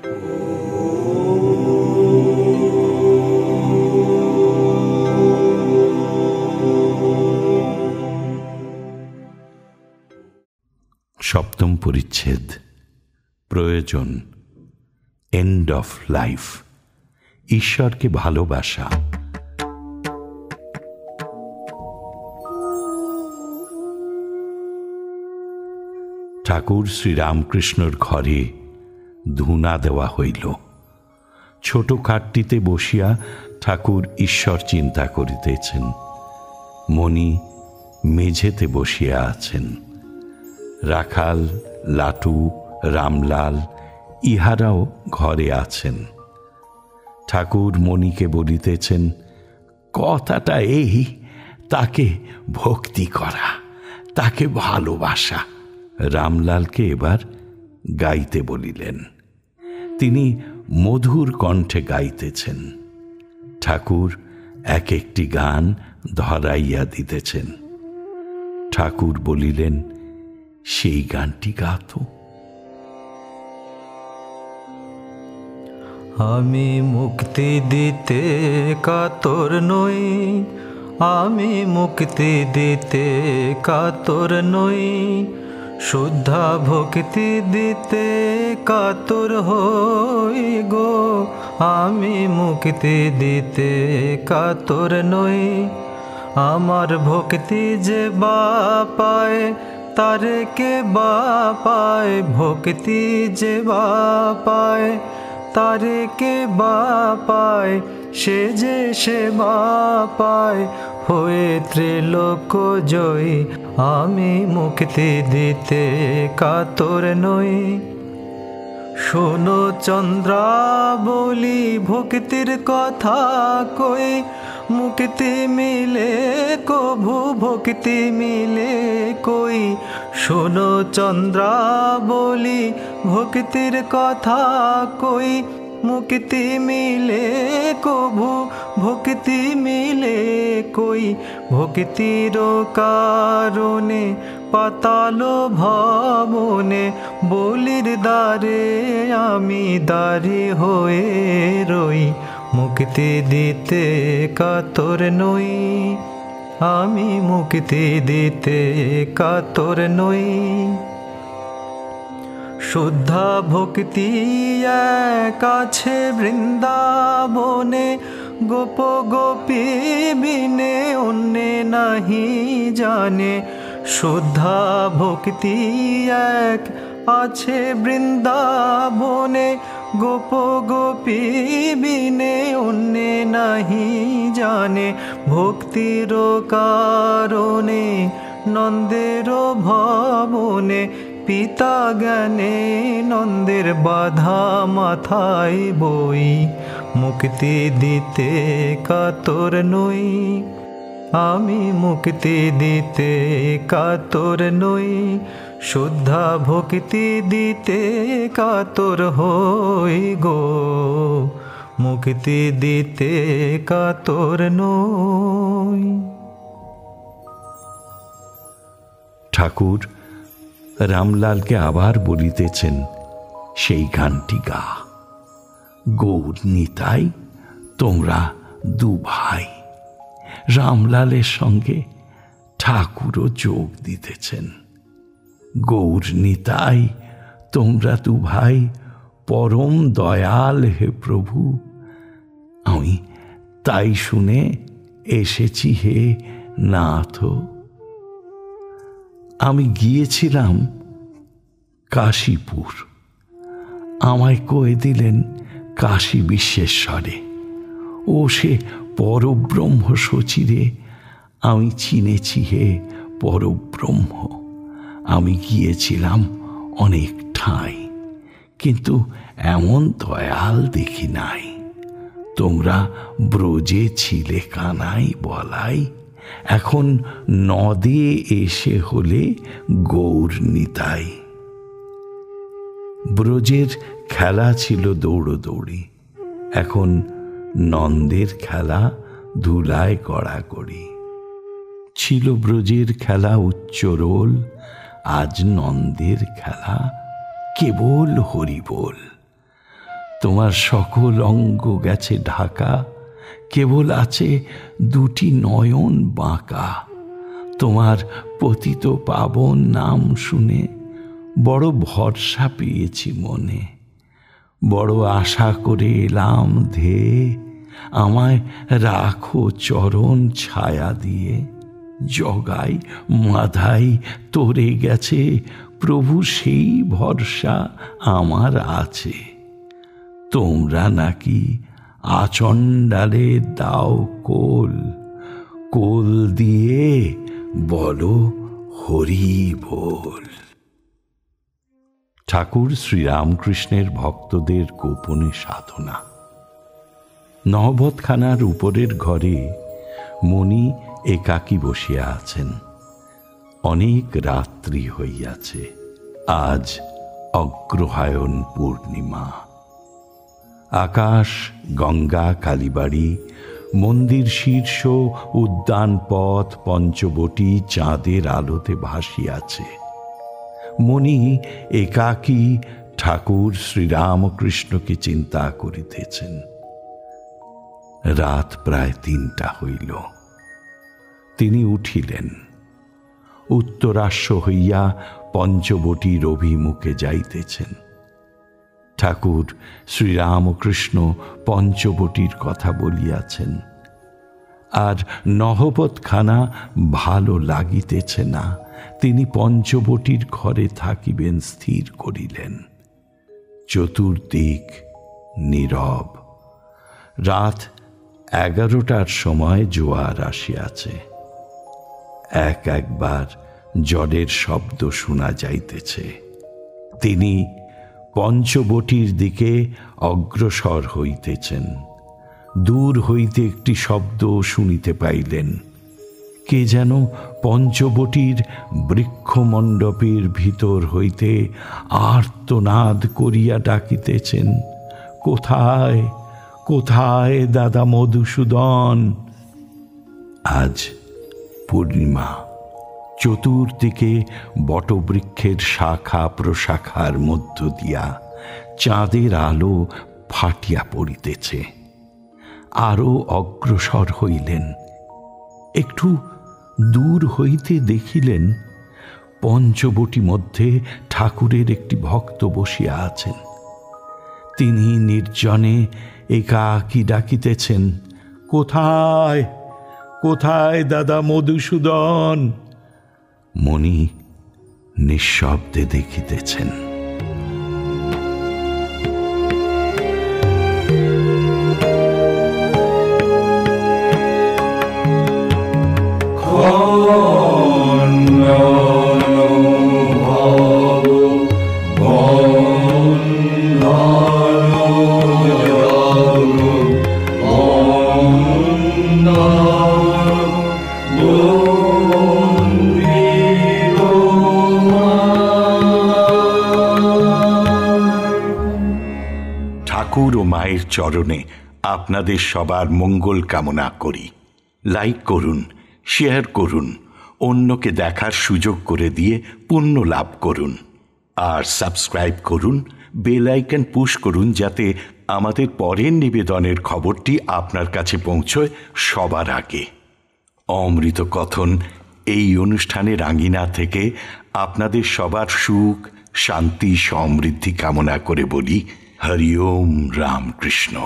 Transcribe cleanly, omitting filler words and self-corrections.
সপ্তম পরিচ্ছেদ, প্রয়োজন, এন্ড অফ লাইফ, ঈশ্বরকে ভালোবাসা। ঠাকুর শ্রীরামকৃষ্ণর ঘরে ধূনা দেওয়া হইল। ছোট খাটটিতে বসিয়া ঠাকুর ঈশ্বর চিন্তা করিতেছেন। মণি মেঝেতে বসিয়া আছেন। রাখাল, লাটু, রামলাল ইহারাও ঘরে আছেন। ঠাকুর মণিকে বলিতেছেন, কথাটা এই, তাকে ভক্তি করা, তাকে ভালোবাসা। রামলালকে এবার গাইতে বলিলেন। তিনি মধুর কণ্ঠে গাইতেছেন। ঠাকুর এক একটি গান ধরাইয়া দিতেছেন। ঠাকুর বলিলেন, সেই গানটি গাতো। আমি মুক্তি দিতে কাতর নই, আমি মুক্তি দিতে কাতর নই, শুদ্ধা ভক্তি দিতে কাতর হই গো। আমি মুক্তি দিতে কাতর নই, আমার ভক্তি যে বা পায় তারে কে বা পায়, ভক্তি যে বা পায় তারে কে বা পায়, সে যে সেবা পায় হয়ে ত্রিলোক জয়ী। আমি মুক্তি দিতে কাতর নই। শোনো চন্দ্রাবলী ভক্তির কথা কই, মুক্তি মিলে কভু ভক্তি মিলে কই। শোনো চন্দ্রাবলী ভক্তির কথা কই, মুক্তি মিলে কভু ভক্তি মিলে কই। ভক্তির কারণে পাতাল ভবনে বলির দ্বারে আমি দাঁড়ি হয়ে রই। মুক্তি দিতে কাতর নই, আমি মুক্তি দিতে কাতর নই। শুদ্ধা ভক্তি এক আছে বৃন্দাবনে, গোপ গোপী বিনে অন্যে নাহি জানে। শুদ্ধা ভক্তি এক আছে বৃন্দাবনে, গোপ গোপী বিনে অন্যে নাহি জানে। ভক্তির কারণে নন্দের ভবনে পিতা জ্ঞানে নন্দের বাধা মাথায় বই। মুক্তি দিতে কাতর নই, আমি মুক্তি দিতে কাতর নই। শুদ্ধা ভক্তি দিতে কাতর হই গো, মুক্তি দিতে কাতর নই। ঠাকুর রামলালকে আবার বলিতেছেন, সেই গানটি গা। গৌর নিতাই তোমরা দু ভাই। রামলালের সঙ্গে ঠাকুরও যোগ দিতেছেন। গৌর নিতাই তোমরা দু ভাই পরম দয়াল হে প্রভু। আমি তাই শুনে এসেছি হে নাথ। আমি গিয়েছিলাম কাশীপুর, আমায় কয়ে দিলেন কাশী বিশ্বেশ্বরে। ও সে পরব্রহ্ম সচিরে আমি চিনেছি হে পরব্রহ্ম। আমি গিয়েছিলাম অনেক ঠাঁই, কিন্তু এমন দয়াল দেখি নাই। তোমরা ব্রজে ছিলে কানাই বলাই, এখন নদে এসে হলে গৌর নিতাই। ব্রজের খেলা ছিল দৌড়দৌড়ি, এখন নন্দের খেলা ধুলায় গড়াগড়ি। ছিল ব্রজের খেলা উচ্চরোল, আজ নন্দের খেলা কেবল হরিবোল। তোমার সকল অঙ্গ গেছে ঢাকা, কেবল আছে দুটি নয়ন বাঁকা। তোমার পতিত পাবন নাম শুনে বড় ভরসা পেয়েছি মনে, বড় আশা করে এলাম ধেয়ে, আমায় রাখো চরণ ছায়া দিয়ে। জগাই মাধাই তোরে গেছে প্রভু, সেই ভরসা আমার আছে। তোমরা নাকি আচণ্ডালে দাও কোল, কোল দিয়ে বলো হরি বল। ঠাকুর শ্রীরামকৃষ্ণের ভক্তদের গোপনে সাধনা। নহবতখানার উপরের ঘরে মণি একাকী বসিয়া আছেন। অনেক রাত্রি হইয়াছে। আজ অগ্রহায়ণ পূর্ণিমা। আকাশ, গঙ্গা, কালীবাড়ি, মন্দির শীর্ষ, উদ্যান পথ, পঞ্চবটী চাঁদের আলোতে ভাসিয়াছে। মণি একাকী ঠাকুর শ্রীরামকৃষ্ণকে চিন্তা করিতেছেন। রাত প্রায় ৩টা হইল। তিনি উঠিলেন, উত্তরাশ্ব হইয়া পঞ্চবটীর অভিমুখে যাইতেছেন। ঠাকুর শ্রীরামকৃষ্ণ পঞ্চবটীর কথা বলিয়াছেন, আর নহবতখানা ভালো লাগিতেছে না। তিনি পঞ্চবটীর ঘরে থাকিবেন স্থির করিলেন। চতুর্দিক নীরব। রাত 11টার সময় জোয়ার আসিয়াছে। একবার জলের শব্দ শোনা যাইতেছে। তিনি পঞ্চবটীর দিকে অগ্রসর হইতেছেন। দূর হইতে একটি শব্দ শুনিতে পাইলেন। কে যেন পঞ্চবটীর বৃক্ষমণ্ডপের ভিতর হইতে আর্তনাদ করিয়া ডাকিতেছেন, কোথায় কোথায় দাদা মধুসূদন? আজ পূর্ণিমা। চতুর্দিকে বটবৃক্ষের শাখা প্রশাখার মধ্য দিয়া চাঁদের আলো ফাটিয়া পড়িতেছে। আরো অগ্রসর হইলেন। একটু দূর হইতে দেখিলেন পঞ্চবটী মধ্যে ঠাকুরের একটি ভক্ত বসিয়া আছেন। তিনি নির্জনে একাকী ডাকিতেছেন, কোথায় কোথায় দাদা মধুসূদন? মণি নিঃশব্দে দেখিতেছেন। ঠাকুর ও মায়ের চরণে আপনাদের সবার মঙ্গল কামনা করি। লাইক করুন, শেয়ার করুন, অন্যকে দেখার সুযোগ করে দিয়ে পুণ্য লাভ করুন। আর সাবস্ক্রাইব করুন, বেল আইকন পুশ করুন, যাতে আমাদের পরের নিবেদনের খবরটি আপনার কাছে পৌঁছয় সবার আগে। অমৃত কথন এই অনুষ্ঠানের আঙিনা থেকে আপনাদের সবার সুখ, শান্তি, সমৃদ্ধি কামনা করে বলি, হরি ওম রামকৃষ্ণ।